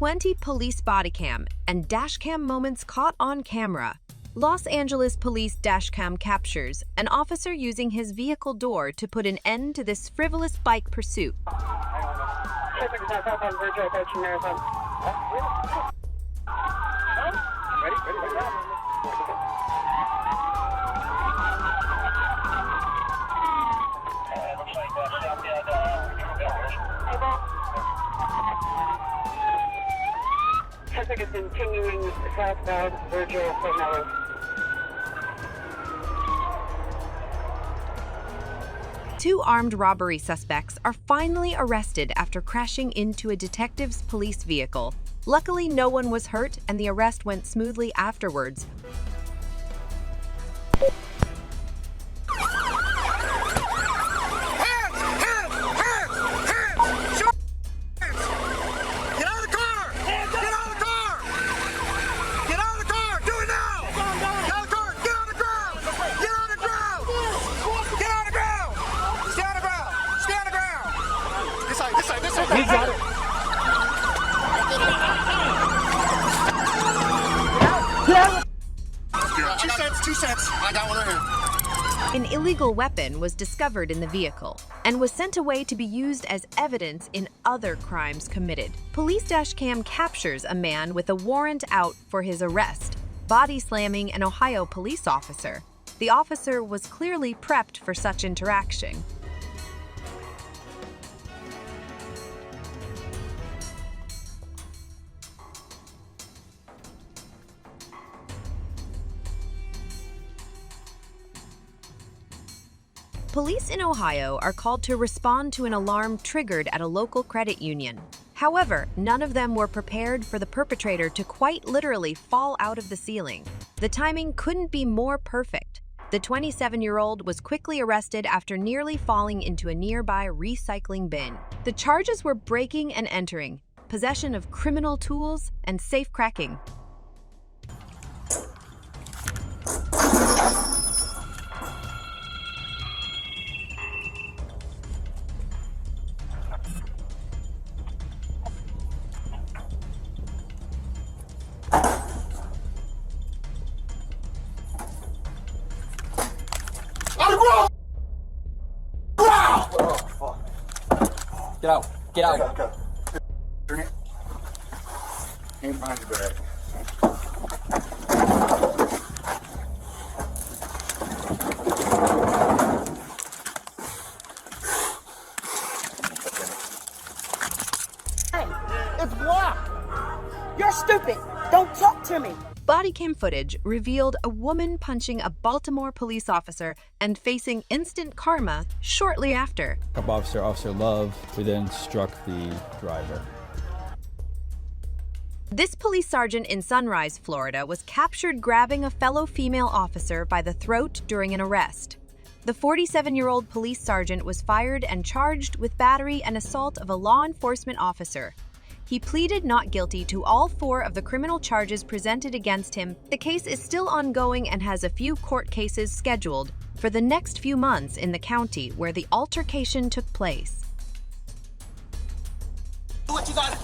20 police bodycam and dashcam moments caught on camera. Los Angeles Police Dashcam captures an officer using his vehicle door to put an end to this frivolous bike pursuit. Traffic is continuing southbound Virgil for Melrose. Two armed robbery suspects are finally arrested after crashing into a detective's police vehicle. Luckily, no one was hurt, and the arrest went smoothly afterwards. He got it. Two cents. I got one right here. An illegal weapon was discovered in the vehicle and was sent away to be used as evidence in other crimes committed. Police dashcam captures a man with a warrant out for his arrest, body slamming an Ohio police officer. The officer was clearly prepped for such interaction. Police in Ohio are called to respond to an alarm triggered at a local credit union. However, none of them were prepared for the perpetrator to quite literally fall out of the ceiling. The timing couldn't be more perfect. The 27-year-old was quickly arrested after nearly falling into a nearby recycling bin. The charges were breaking and entering, possession of criminal tools, and safe cracking. Get out. Get out. Go. Turn it. Hand behind your back. Hey, it's blocked. You're stupid. Don't talk to me. Bodycam footage revealed a woman punching a Baltimore police officer and facing instant karma shortly after. Officer Love, who then struck the driver. This police sergeant in Sunrise, Florida, was captured grabbing a fellow female officer by the throat during an arrest. The 47-year-old police sergeant was fired and charged with battery and assault of a law enforcement officer. He pleaded not guilty to all 4 of the criminal charges presented against him. The case is still ongoing and has a few court cases scheduled for the next few months in the county where the altercation took place. What you gotta do?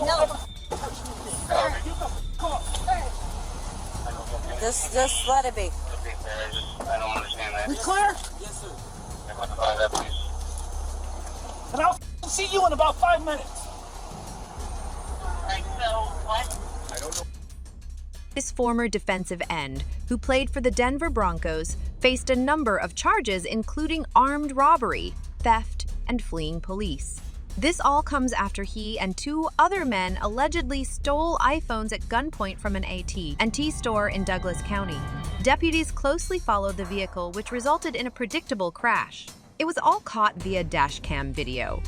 No. Just let it be. I don't understand that. We clear? Yes, sir. And I'll see you in about 5 minutes. Like, so, what? I don't know. This former defensive end, who played for the Denver Broncos, faced a number of charges including armed robbery, theft, and fleeing police. This all comes after he and 2 other men allegedly stole iPhones at gunpoint from an AT&T store in Douglas County. Deputies closely followed the vehicle, which resulted in a predictable crash. It was all caught via dashcam video.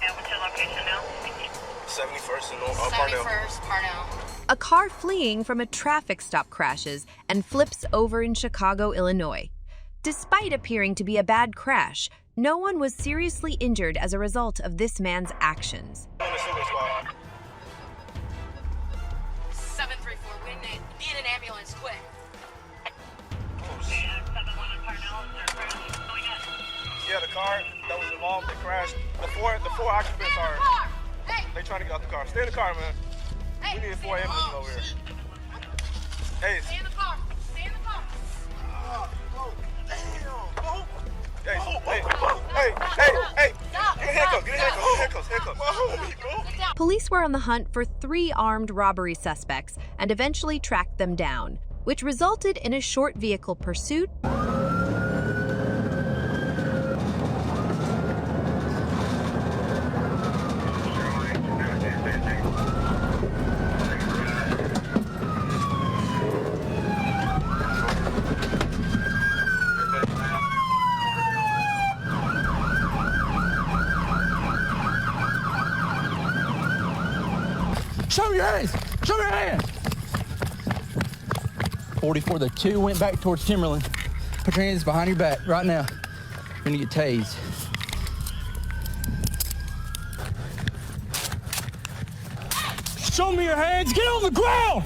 And what's your location now? 71st and Parnell. 71st, Parnell. A car fleeing from a traffic stop crashes and flips over in Chicago, Illinois. Despite appearing to be a bad crash, no one was seriously injured as a result of this man's actions. 734, we need an ambulance, quick. Yeah, the car that was involved, they crashed. The four occupants are, they trying to get out the car. Stay in the car, man. We need 4 ambulances over here. Hey. Stay in the car. Stay in the car. Hey, get a handcuff, handcuffs. Police were on the hunt for 3 armed robbery suspects and eventually tracked them down, which resulted in a short vehicle pursuit. Show me your hands! Show me your hands! 44, the 2 went back towards Timberland. Put your hands behind your back right now. You're gonna get tased. Show me your hands! Get on the ground!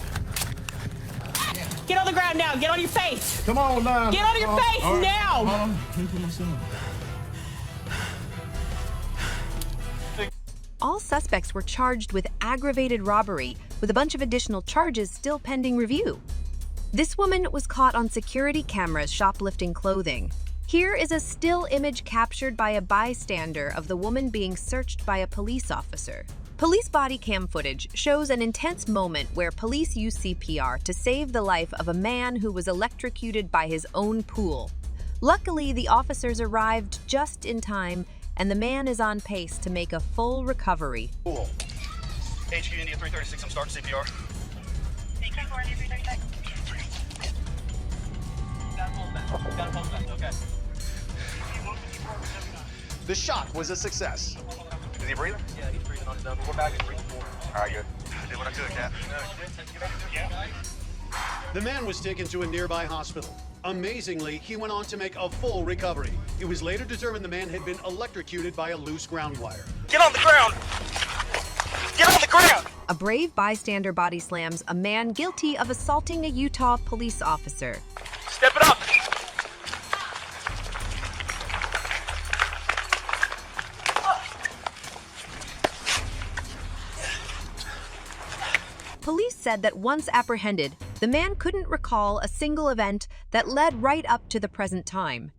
Get on the ground now. Get on your face. Come on now. Get on your face now. All suspects were charged with aggravated robbery, with a bunch of additional charges still pending review. This woman was caught on security cameras shoplifting clothing. Here is a still image captured by a bystander of the woman being searched by a police officer. Police body cam footage shows an intense moment where police use CPR to save the life of a man who was electrocuted by his own pool. Luckily, the officers arrived just in time, and the man is on pace to make a full recovery. Cool. HQ India 336, I'm starting CPR. Okay. The shot was a success. Is he breathing? Yeah, he's breathing on his own. We're back at breathing. All right, good. I did what I could, Cap. Yeah. The man was taken to a nearby hospital. Amazingly, he went on to make a full recovery. It was later determined the man had been electrocuted by a loose ground wire. Get on the ground! Get on the ground! A brave bystander body slams a man guilty of assaulting a Utah police officer. Step it up! Police said that once apprehended, the man couldn't recall a single event that led right up to the present time.